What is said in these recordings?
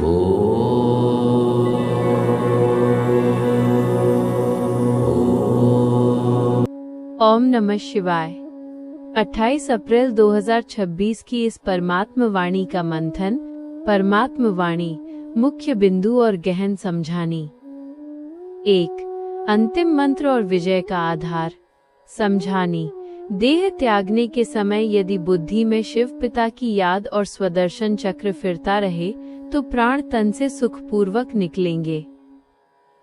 ओम नमः शिवाय। 28 अप्रैल 2026 की इस परमात्म वाणी का मंथन। परमात्म वाणी, मुख्य बिंदु और गहन समझानी। 1. अंतिम मंत्र और विजय का आधार। समझानी। देह त्यागने के समय यदि बुद्धि में शिव पिता की याद और स्वदर्शन चक्र फिरता रहे तो प्राण तन से सुखपूर्वक निकलेंगे।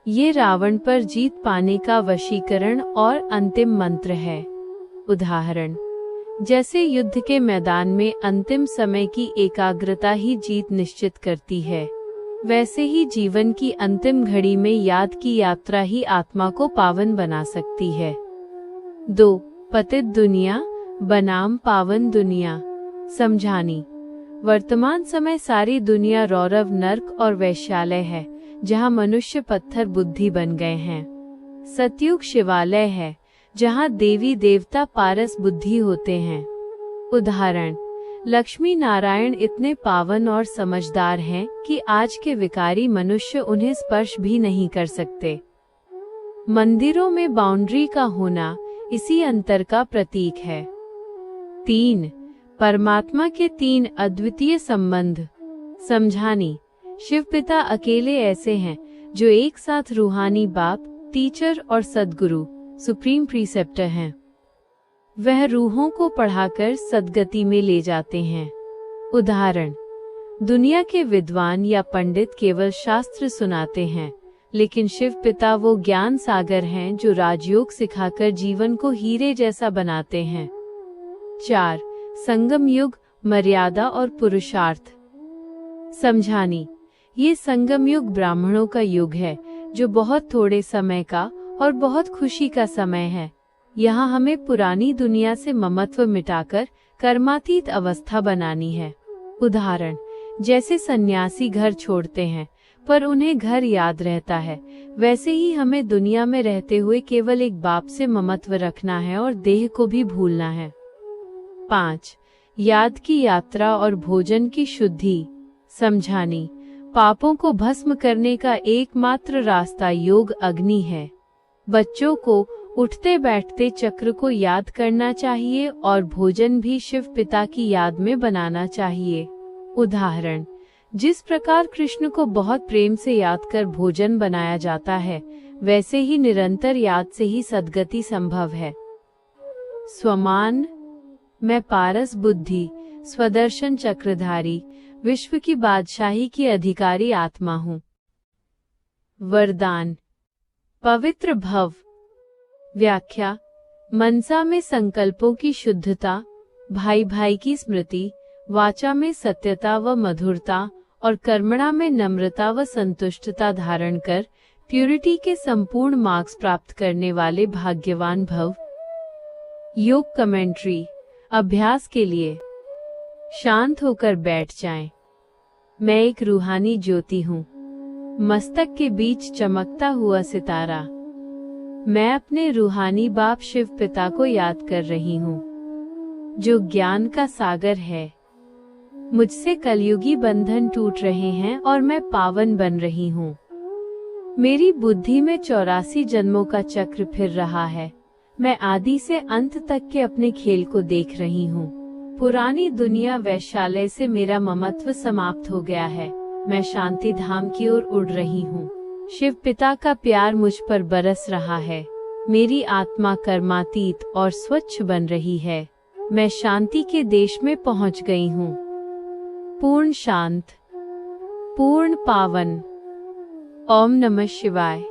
ये रावण पर जीत पाने का वशीकरण और अंतिम मंत्र है। उदाहरण, जैसे युद्ध के मैदान में अंतिम समय की एकाग्रता ही जीत निश्चित करती है, वैसे ही जीवन की अंतिम घड़ी में याद की यात्रा ही आत्मा को पावन बना सकती है। 2. पतित दुनिया बनाम पावन दुनिया। समझानी। वर्तमान समय सारी दुनिया रौरव, नर्क और वैश्यालय है, जहाँ मनुष्य पत्थर बुद्धि बन गए हैं। सतयुग शिवालय है, जहाँ देवी देवता पारस बुद्धि होते हैं। उदाहरण, लक्ष्मी नारायण इतने पावन और समझदार हैं कि आज के विकारी मनुष्य उन्हें स्पर्श भी नहीं कर सकते। मंदिरों में बाउंड्री का होना इसी अंतर का प्रतीक है। 3. परमात्मा के 3 अद्वितीय संबंध। समझानी। शिव पिता अकेले ऐसे हैं जो एक साथ रूहानी बाप, टीचर और सद्गुरु, सुप्रीम प्रीसेप्टर हैं। वह रूहों को पढ़ाकर सद्गति में ले जाते हैं। उदाहरण, दुनिया के विद्वान या पंडित केवल शास्त्र सुनाते हैं, लेकिन शिव पिता वो ज्ञान सागर हैं जो राजयोग सिखाकर जीवन को हीरे जैसा बनाते हैं। 4. संगम युग, मर्यादा और पुरुषार्थ। समझानी। ये संगम युग ब्राह्मणों का युग है, जो बहुत थोड़े समय का और बहुत खुशी का समय है। यहाँ हमें पुरानी दुनिया से ममत्व मिटाकर कर्मातीत अवस्था बनानी है। उदाहरण, जैसे सन्यासी घर छोड़ते हैं पर उन्हें घर याद रहता है, वैसे ही हमें दुनिया में रहते हुए केवल एक बाप से ममत्व रखना है और देह को भी भूलना है। 5. याद की यात्रा और भोजन की शुद्धि। समझानी। पापों को भस्म करने का एकमात्र रास्ता योग अग्नि है। बच्चों को उठते बैठते चक्र को याद करना चाहिए और भोजन भी शिव पिता की याद में बनाना चाहिए। उदाहरण, जिस प्रकार कृष्ण को बहुत प्रेम से याद कर भोजन बनाया जाता है, वैसे ही निरंतर याद से ही सद्गति संभव है। स्वमान। मैं पारस बुद्धि, स्वदर्शन चक्रधारी, विश्व की बादशाही की अधिकारी आत्मा हूँ। वरदान। पवित्र भव। व्याख्या। मनसा में संकल्पों की शुद्धता, भाई भाई की स्मृति, वाचा में सत्यता व मधुरता और कर्मणा में नम्रता व संतुष्टता धारण कर प्यूरिटी के संपूर्ण मार्क्स प्राप्त करने वाले भाग्यवान भव। योग कमेंट्री। अभ्यास के लिए शांत होकर बैठ जाएं। मैं एक रूहानी ज्योति हूँ, मस्तक के बीच चमकता हुआ सितारा। मैं अपने रूहानी बाप शिव पिता को याद कर रही हूँ, जो ज्ञान का सागर है। मुझसे कलयुगी बंधन टूट रहे हैं और मैं पावन बन रही हूँ। मेरी बुद्धि में 84 जन्मों का चक्र फिर रहा है। मैं आदि से अंत तक के अपने खेल को देख रही हूँ। पुरानी दुनिया वैश्यालय से मेरा ममत्व समाप्त हो गया है। मैं शांति धाम की ओर उड़ रही हूँ। शिव पिता का प्यार मुझ पर बरस रहा है। मेरी आत्मा कर्मातीत और स्वच्छ बन रही है। मैं शांति के देश में पहुँच गई हूँ। पूर्ण शांत, पूर्ण पावन। ओम नमः शिवाय।